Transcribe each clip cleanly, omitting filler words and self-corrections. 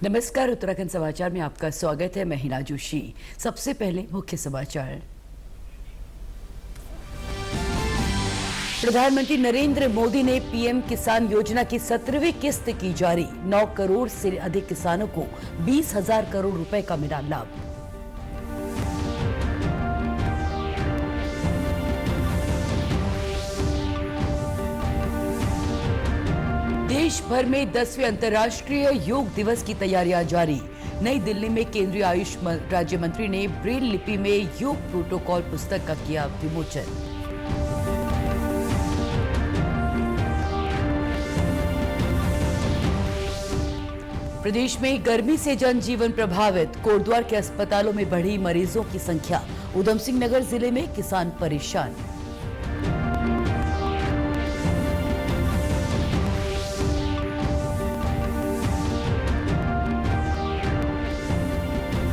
नमस्कार, उत्तराखंड समाचार में आपका स्वागत है। मैं हिना जोशी। सबसे पहले मुख्य समाचार। प्रधानमंत्री नरेंद्र मोदी ने पीएम किसान योजना की 17वीं किस्त की जारी। 9 करोड़ से अधिक किसानों को 20,000 करोड़ रुपए का मिला लाभ। देश भर में 10वें अंतर्राष्ट्रीय योग दिवस की तैयारियां जारी। नई दिल्ली में केंद्रीय आयुष राज्य मंत्री ने ब्रेल लिपि में योग प्रोटोकॉल पुस्तक का किया विमोचन। प्रदेश में गर्मी से जनजीवन प्रभावित। कोटद्वार के अस्पतालों में बढ़ी मरीजों की संख्या। उधम सिंह नगर जिले में किसान परेशान।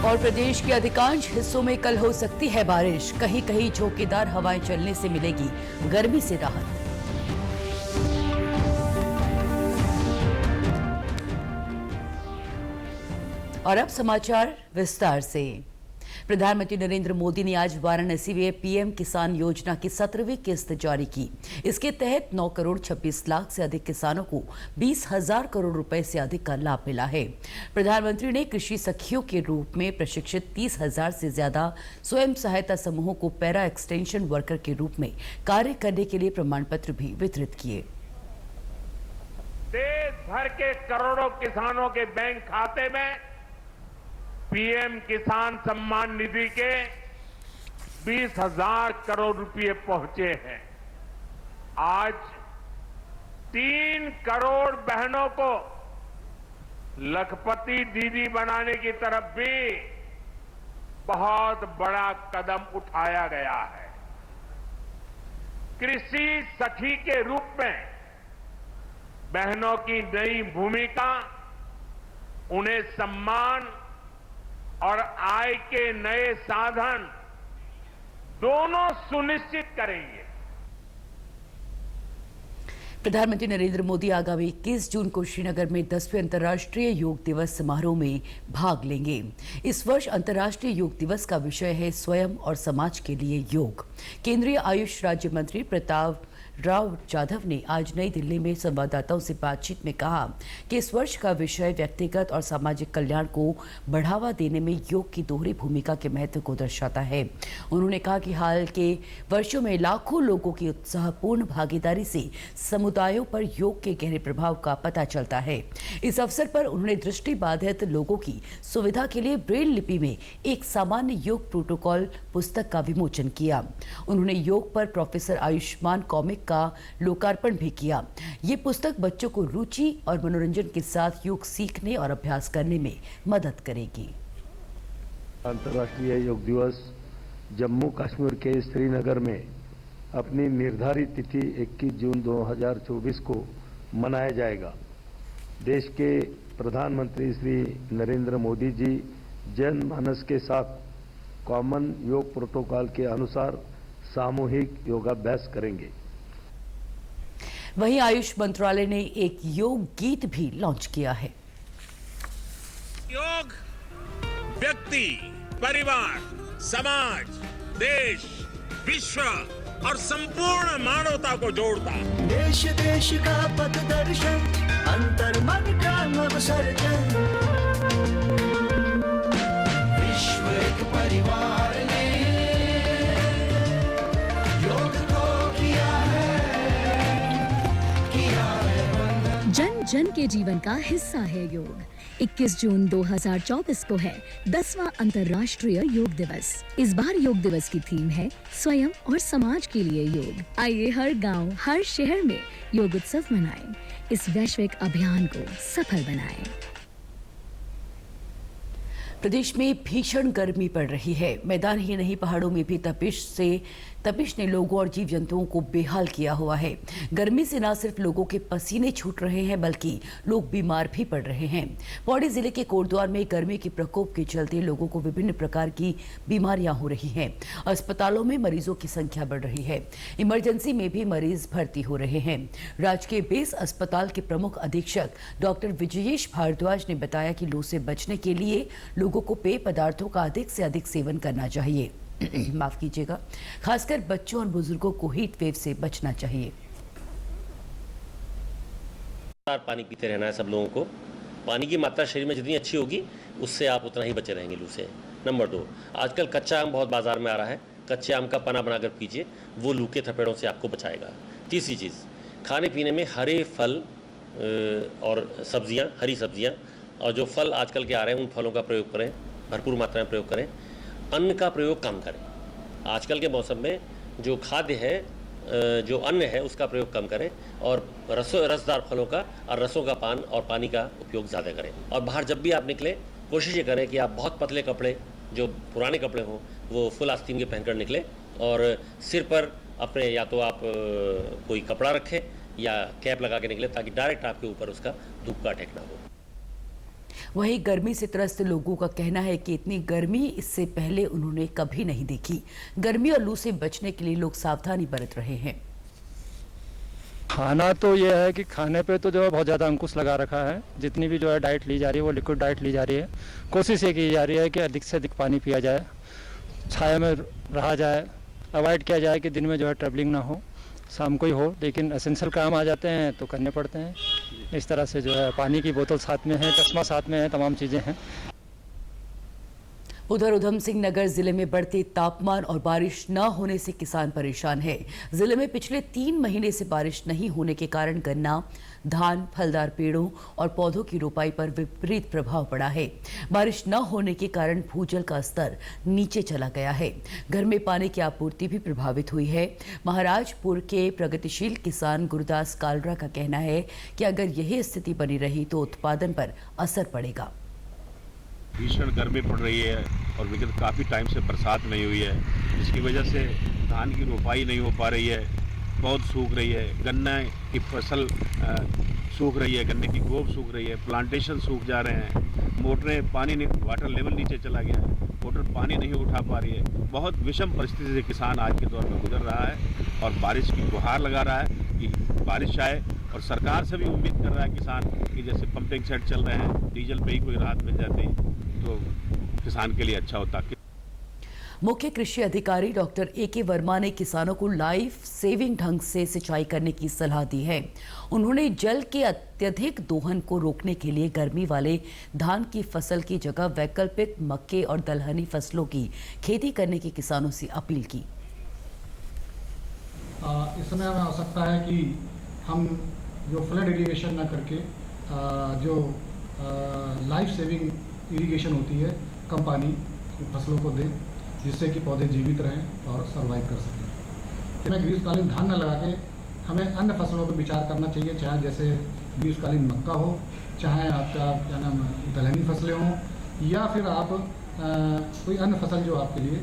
और प्रदेश के अधिकांश हिस्सों में कल हो सकती है बारिश। कहीं कहीं झोंकेदार हवाएं चलने से मिलेगी गर्मी से राहत। और अब समाचार विस्तार से। प्रधानमंत्री नरेंद्र मोदी ने आज वाराणसी में पीएम किसान योजना की 17वीं किस्त जारी की। इसके तहत 9 करोड़ 26 लाख से अधिक किसानों को 20,000 करोड़ रुपए से अधिक का लाभ मिला है। प्रधानमंत्री ने कृषि सखियों के रूप में प्रशिक्षित 30,000 से ज्यादा स्वयं सहायता समूहों को पैरा एक्सटेंशन वर्कर के रूप में कार्य करने के लिए प्रमाण पत्र भी वितरित किए। देश भर के करोड़ों किसानों के बैंक खाते में पीएम किसान सम्मान निधि के 20,000 करोड़ रुपए पहुंचे हैं। आज 3 करोड़ बहनों को लखपति दीदी बनाने की तरफ भी बहुत बड़ा कदम उठाया गया है। कृषि सखी के रूप में बहनों की नई भूमिका उन्हें सम्मान और आय के नए साधन दोनों सुनिश्चित करेंगे। प्रधानमंत्री नरेंद्र मोदी आगामी 21 जून को श्रीनगर में 10वें अंतर्राष्ट्रीय योग दिवस समारोह में भाग लेंगे। इस वर्ष अंतर्राष्ट्रीय योग दिवस का विषय है स्वयं और समाज के लिए योग। केंद्रीय आयुष राज्य मंत्री प्रताप राव जाधव ने आज नई दिल्ली में संवाददाताओं से बातचीत में कहा कि इस वर्ष का विषय व्यक्तिगत और सामाजिक कल्याण को बढ़ावा देने में योग की दोहरी भूमिका के महत्व को दर्शाता है। उन्होंने कहा कि हाल के वर्षों में लाखों लोगों की उत्साहपूर्ण भागीदारी से समुदायों पर योग के गहरे प्रभाव का पता चलता है। इस अवसर पर उन्होंने दृष्टिबाधित लोगों की सुविधा के लिए ब्रेल लिपि में एक सामान्य योग प्रोटोकॉल पुस्तक का विमोचन किया। उन्होंने योग पर प्रोफेसर आयुष्मान कॉमिक का लोकार्पण भी किया। ये पुस्तक बच्चों को रुचि और मनोरंजन के साथ योग सीखने और अभ्यास करने में मदद करेगी। अंतर्राष्ट्रीय योग दिवस जम्मू कश्मीर के श्रीनगर में अपनी निर्धारित तिथि 21 जून 2024 को मनाया जाएगा। देश के प्रधानमंत्री श्री नरेंद्र मोदी जी जनमानस के साथ कॉमन योग प्रोटोकॉल के अनुसार सामूहिक योगाभ्यास करेंगे। वहीं आयुष मंत्रालय ने एक योग गीत भी लॉन्च किया है। योग व्यक्ति, परिवार, समाज, देश, विश्व और संपूर्ण मानवता को जोड़ता। देश देश का पथदर्शन, अंतर्मन का नवसर्जन। विश्व एक परिवार ने योग को किया है जन जन के जीवन का हिस्सा है योग। 21 जून 2024 को है 10वां अंतर्राष्ट्रीय योग दिवस। इस बार योग दिवस की थीम है स्वयं और समाज के लिए योग। आइए हर गांव, हर शहर में योग उत्सव मनाएं। इस वैश्विक अभियान को सफल बनाएं। प्रदेश में भीषण गर्मी पड़ रही है। मैदान ही नहीं, पहाड़ों में भी तपिश से तपिश ने लोगों और जीव जंतुओं को बेहाल किया हुआ है। गर्मी से न सिर्फ लोगों के पसीने छूट रहे हैं बल्कि लोग बीमार भी पड़ रहे हैं। पौड़ी जिले के कोटद्वार में गर्मी के प्रकोप के चलते लोगों को विभिन्न प्रकार की बीमारियां हो रही हैं। अस्पतालों में मरीजों की संख्या बढ़ रही है। इमरजेंसी में भी मरीज भर्ती हो रहे हैं। राजकीय बेस अस्पताल के प्रमुख अधीक्षक डॉक्टर विजयेश भारद्वाज ने बताया कि लू से बचने के लिए लोगों को पेय पदार्थों का अधिक से अधिक सेवन करना चाहिए। माफ कीजिएगा, खासकर बच्चों और बुजुर्गों को हीट वेव से बचना चाहिए। पानी पीते रहना है सब लोगों को। पानी की मात्रा शरीर में जितनी अच्छी होगी उससे आप उतना ही बचे रहेंगे लू से। नंबर 2, आजकल कच्चा आम बहुत बाजार में आ रहा है। कच्चे आम का पना बनाकर पीजिए, वो लू के थपेड़ों से आपको बचाएगा। तीसरी चीज़, खाने पीने में हरे फल और सब्जियां, हरी सब्जियां और जो फल आजकल के आ रहे हैं उन फलों का प्रयोग करें, भरपूर मात्रा में प्रयोग करें। अन्न का प्रयोग कम करें। आजकल के मौसम में जो खाद्य है, जो अन्न है उसका प्रयोग कम करें और रसदार फलों का और रसों का पान और पानी का उपयोग ज़्यादा करें। और बाहर जब भी आप निकलें कोशिश ये करें कि आप बहुत पतले कपड़े, जो पुराने कपड़े हों, वो फुल आस्तीन के पहनकर निकलें और सिर पर अपने या तो आप कोई कपड़ा रखें या कैप लगा के निकलें ताकि डायरेक्ट आपके ऊपर उसका धूप का अटैक ना हो। वहीं गर्मी से त्रस्त लोगों का कहना है कि इतनी गर्मी इससे पहले उन्होंने कभी नहीं देखी। गर्मी और लू से बचने के लिए लोग सावधानी बरत रहे हैं। खाना तो ये है कि खाने पे तो जो है बहुत ज़्यादा अंकुश लगा रखा है। जितनी भी जो है डाइट ली जा रही है वो लिक्विड डाइट ली जा रही है। कोशिश ये की जा रही है कि अधिक से अधिक पानी पिया जाए, छाया में रहा जाए, अवॉइड किया जाए कि दिन में जो है ट्रैवलिंग ना हो, शाम को ही हो। लेकिन एसेंशियल काम आ जाते हैं तो करने पड़ते हैं। इस तरह से जो है पानी की बोतल साथ में है, चश्मा साथ में है, तमाम चीज़ें हैं। उधर उधम सिंह नगर जिले में बढ़ते तापमान और बारिश न होने से किसान परेशान है। जिले में पिछले 3 महीने से बारिश नहीं होने के कारण गन्ना, धान, फलदार पेड़ों और पौधों की रोपाई पर विपरीत प्रभाव पड़ा है। बारिश न होने के कारण भूजल का स्तर नीचे चला गया है। घर में पानी की आपूर्ति भी प्रभावित हुई है। महाराजपुर के प्रगतिशील किसान गुरदास कालरा का कहना है कि अगर यही स्थिति बनी रही तो उत्पादन पर असर पड़ेगा। भीषण गर्मी पड़ रही है और विगत काफ़ी टाइम से बरसात नहीं हुई है, जिसकी वजह से धान की रोपाई नहीं हो पा रही है, पौध सूख रही है, गन्ने की फसल सूख रही है, गन्ने की गोब सूख रही है, प्लांटेशन सूख जा रहे हैं, मोटरें पानी नहीं, वाटर लेवल नीचे चला गया है, मोटर पानी नहीं उठा पा रही है। बहुत विषम परिस्थिति से किसान आज के दौर में गुजर रहा है और बारिश की गुहार लगा रहा है कि बारिश आए। और सरकार से भी उम्मीद कर रहा है किसान कि जैसे पंपिंग सेट चल रहे हैं, डीजल पे ही कोई राहत मिल जाती तो किसान के लिए अच्छा होता। मुख्य कृषि अधिकारी डॉक्टर ए.के. वर्मा ने किसानों को लाइफ सेविंग ढंग से सिंचाई करने की सलाह दी है। उन्होंने जल के अत्यधिक दोहन को रोकने के लिए गर्मी वाले धान की फसल की जगह वैकल्पिक मक्के और दलहनी फसलों की खेती करने की किसानों से अपील की। इस समय हमें आवश्यकता है कि हम जो फ्लड इरिगेशन न करके जो लाइफ सेविंग इरिगेशन होती है, कम पानी फसलों को दें जिससे कि पौधे जीवित रहें और सर्वाइव कर सकें। हमें ग्रीष्मकालीन धान न लगा के हमें अन्य फसलों पर विचार करना चाहिए, चाहे जैसे ग्रीष्मकालीन मक्का हो, चाहे आपका क्या नाम दलहनी फसलें हों, या फिर आप कोई अन्य फसल जो आपके लिए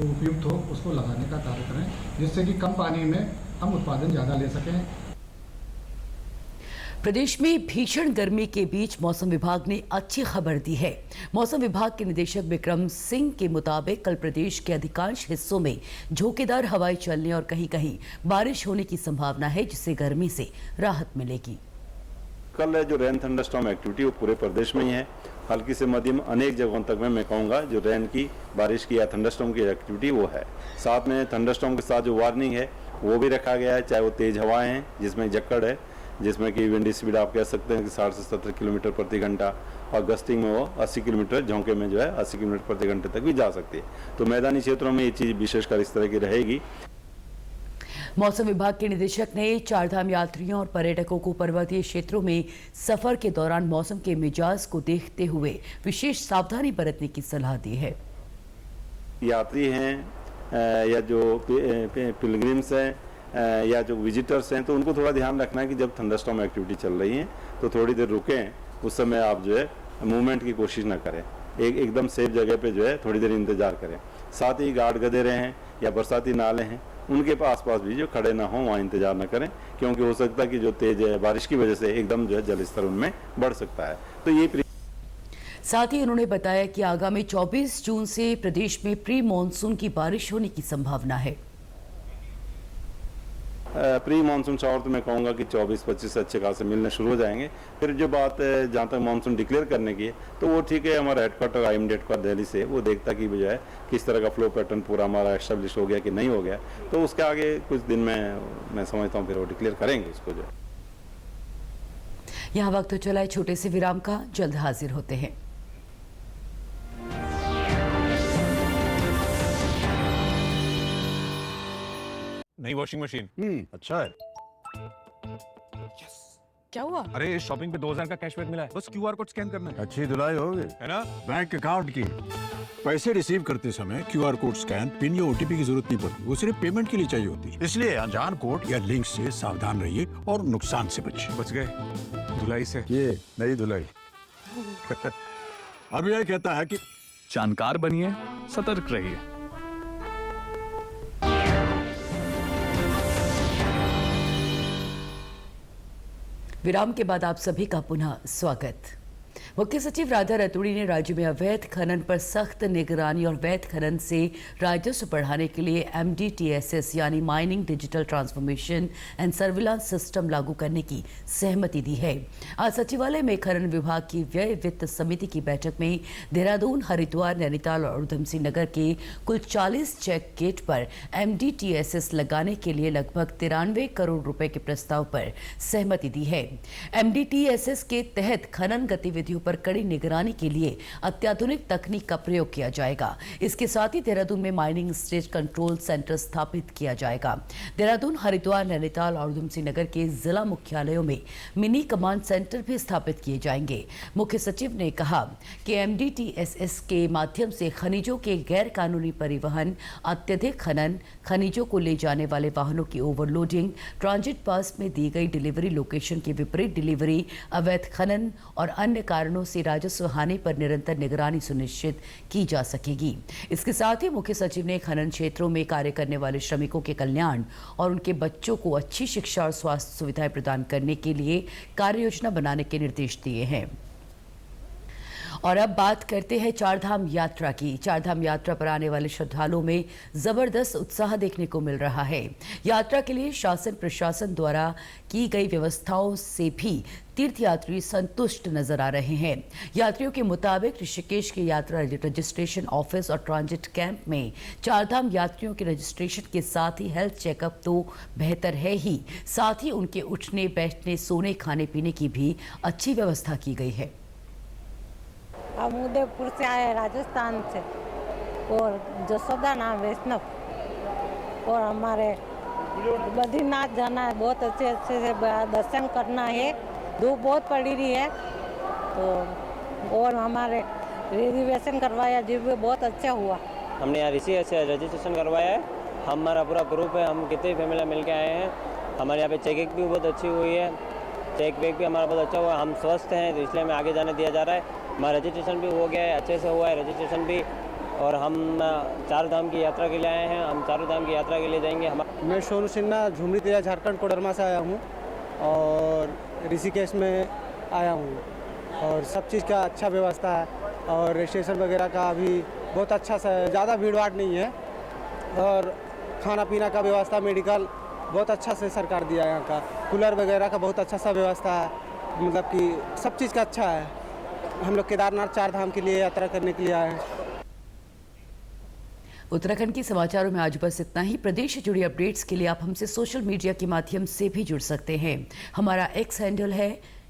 उपयुक्त हो उसको लगाने का कार्य करें, जिससे कि कम पानी में हम उत्पादन ज़्यादा ले सकें। प्रदेश में भीषण गर्मी के बीच मौसम विभाग ने अच्छी खबर दी है। मौसम विभाग के निदेशक विक्रम सिंह के मुताबिक कल प्रदेश के अधिकांश हिस्सों में झोंकेदार हवाएं चलने और कहीं-कहीं बारिश होने की संभावना है, जिससे गर्मी से राहत मिलेगी। कल जो रेन थंडरस्टॉर्म एक्टिविटी वो पूरे प्रदेश में ही है। हल्की से मध्यम अनेक जगहों तक में मैं कहूँगा जो रेन की, बारिश की या थंडरस्टॉर्म की एक्टिविटी वो है। साथ में थंडरस्टॉर्म के साथ जो वार्निंग है वो भी रखा गया है, चाहे वो तेज हवाएं हैं जिसमें जक्कड़ है, जिसमें कि विंड स्पीड आप कह सकते हैं कि 60 से 70 किलोमीटर प्रति घंटा, और गस्टिंग में वो 80 किलोमीटर, झोंके में जो है 80 किलोमीटर प्रति घंटे तक भी जा सकती है। तो मैदानी क्षेत्रों में ये चीज़ विशेषकर इस तरह की रहेगी। मौसम विभाग के निदेशक ने चारधाम यात्रियों और पर्यटकों को पर्वतीय क्षेत्रों में सफर के दौरान मौसम के मिजाज को देखते हुए विशेष सावधानी बरतने की सलाह दी है। यात्री हैं या जो पिलग्रिम्स हैं या जो विजिटर्स हैं, तो उनको थोड़ा ध्यान रखना है कि जब थंडरस्टॉर्म एक्टिविटी चल रही है तो थोड़ी देर रुकें, उस समय आप जो है मूवमेंट की कोशिश ना करें, एकदम सेफ जगह पे जो है थोड़ी देर इंतजार करें। साथ ही गार्ड गधे हैं या बरसाती नाले हैं उनके आसपास भी जो खड़े ना हों वहाँ इंतजार न करें, क्योंकि हो सकता है कि जो तेज बारिश की वजह से एकदम जो है जल स्तर उनमें बढ़ सकता है। तो ये साथ ही उन्होंने बताया कि आगामी 24 जून से प्रदेश में प्री मानसून की बारिश होने की संभावना है। प्री मानसून शावर तो मैं कहूँगा कि 24-25 से अच्छे खासे मिलने शुरू हो जाएंगे। फिर जो बात है जहाँ तक मानसून डिक्लेयर करने की है, तो वो ठीक है, हमारा हेडक्वार्टर IMD हेडक्वार्टर दिल्ली से वो देखता कि जो है किस तरह का फ्लो पैटर्न पूरा हमारा एस्टेब्लिश हो गया कि नहीं हो गया, तो उसके आगे कुछ दिन में मैं समझता हूँ फिर वो डिक्लेयर करेंगे उसको जो। यहाँ वक्त तो चला है छोटे से विराम का, जल्द हाजिर होते हैं। नई वॉशिंग मशीन अच्छा है। क्या हुआ? अरे शॉपिंग पे 2000 का कैशबैक मिला है, बस QR कोड स्कैन करना है। अच्छी धुलाई होगी है ना? बैंक अकाउंट की पैसे रिसीव करते समय QR कोड स्कैन, पिन या OTP की जरूरत नहीं पड़ती, वो सिर्फ पेमेंट के लिए चाहिए होती है। इसलिए अनजान कोड या लिंक से सावधान रहिए और नुकसान से बचिए। बच गए धुलाई से। ये नई धुलाई अब यह कहता है कि जानकार बनिए, सतर्क रहिए। विराम के बाद आप सभी का पुनः स्वागत। मुख्य सचिव राधा रतूड़ी ने राज्य में अवैध खनन पर सख्त निगरानी और अवैध खनन से राजस्व बढ़ाने के लिए MDTSS यानी mining digital transformation and surveillance system लागू करने की सहमति दी है। आज सचिवालय में खनन विभाग की व्यय वित्त समिति की बैठक में देहरादून, हरिद्वार, नैनीताल और उधम सिंह नगर के कुल 40 चेक गेट पर MDTSS लगाने के लिए लगभग 93 करोड़ रुपए के प्रस्ताव पर सहमति दी है। MDTSS के तहत खनन गतिविधियों पर कड़ी निगरानी के लिए अत्याधुनिक तकनीक का प्रयोग किया जाएगा। इसके साथ ही देहरादून में माइनिंग स्टेज कंट्रोल सेंटर स्थापित किया जाएगा। देहरादून, हरिद्वार, नैनीताल और उधम सिंह नगर के जिला मुख्यालयों में मिनी कमांड सेंटर भी स्थापित किए जाएंगे। मुख्य सचिव ने कहा कि MDTSS के माध्यम से खनिजों के गैर कानूनी परिवहन, अत्यधिक खनन, खनिजों को ले जाने वाले वाहनों की ओवरलोडिंग, ट्रांजिट पास में दी गई डिलीवरी लोकेशन की विपरीत डिलीवरी, अवैध खनन और अन्य कारणों से राजस्व हानि पर निरंतर निगरानी सुनिश्चित की जा सकेगी। इसके साथ ही मुख्य सचिव ने खनन क्षेत्रों में कार्य करने वाले श्रमिकों के कल्याण और उनके बच्चों को अच्छी शिक्षा और स्वास्थ्य सुविधाएं प्रदान करने के लिए कार्य योजना बनाने के निर्देश दिए हैं। और अब बात करते हैं चारधाम यात्रा की। चारधाम यात्रा पर आने वाले श्रद्धालुओं में जबरदस्त उत्साह देखने को मिल रहा है। यात्रा के लिए शासन प्रशासन द्वारा की गई व्यवस्थाओं से भी तीर्थयात्री संतुष्ट नजर आ रहे हैं। यात्रियों के मुताबिक ऋषिकेश के यात्रा रजिस्ट्रेशन ऑफिस और ट्रांजिट कैंप में चारधाम यात्रियों के रजिस्ट्रेशन के साथ ही हेल्थ चेकअप तो बेहतर है ही, साथ ही उनके उठने, बैठने, सोने, खाने पीने की भी अच्छी व्यवस्था की गई है। हम उदयपुर से आए, राजस्थान से, और जसोदा नाम वैष्णव, और हमारे बद्रीनाथ जाना है, बहुत अच्छे से दर्शन करना है। धूप बहुत पड़ी रही है तो, और हमारे रिजर्वेशन करवाया जी भी बहुत अच्छा हुआ। हमने यहाँ ऋषिकेश से रजिस्ट्रेशन करवाया है। हमारा पूरा ग्रुप है, हम कितनी फैमिली मिल के आए हैं। हमारे यहाँ पे चेकिंग भी बहुत अच्छी हुई है, चेक बैक भी हमारा बहुत अच्छा हुआ है। हम स्वस्थ हैं तो इसलिए हमें आगे जाने दिया जा रहा है। हमारा रजिस्ट्रेशन भी हो गया है, अच्छे से हुआ है रजिस्ट्रेशन भी। और हम चार धाम की यात्रा के लिए आए हैं, हम चारों धाम की यात्रा के लिए जाएंगे। मैं सोनू सिन्हा झुमरी तेजा झारखंड कोडरमा से आया हूँ और ऋषिकेश में आया हूँ, और सब चीज़ का अच्छा व्यवस्था है और रजिस्ट्रेशन वगैरह का भी बहुत अच्छा सा, ज़्यादा भीड़ भाड़ नहीं है, और खाना पीना का व्यवस्था, मेडिकल बहुत अच्छा से सरकार दिया है। यहाँ का कूलर वगैरह का बहुत अच्छा सा व्यवस्था है, मतलब कि सब चीज़ का अच्छा है। हम लोग केदारनाथ चार धाम के लिए यात्रा करने के लिए आए हैं। उत्तराखंड के समाचारों में आज बस इतना ही। प्रदेश से जुड़ी अपडेट्स के लिए आप हमसे सोशल मीडिया के माध्यम से भी जुड़ सकते हैं। हमारा एक्स हैंडल है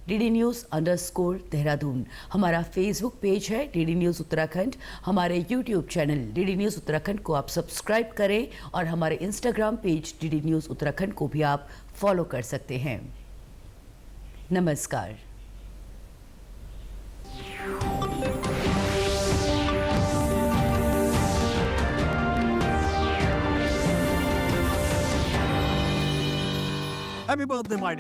DDNews_देहरादून। हमारा फेसबुक पेज है DD न्यूज़ उत्तराखंड। हमारे YouTube channel DD news Uttarakhand को आप सब्सक्राइब करें और हमारे Instagram page DD news Uttarakhand को भी आप फॉलो कर सकते हैं। नमस्कार। Happy birthday, my dear.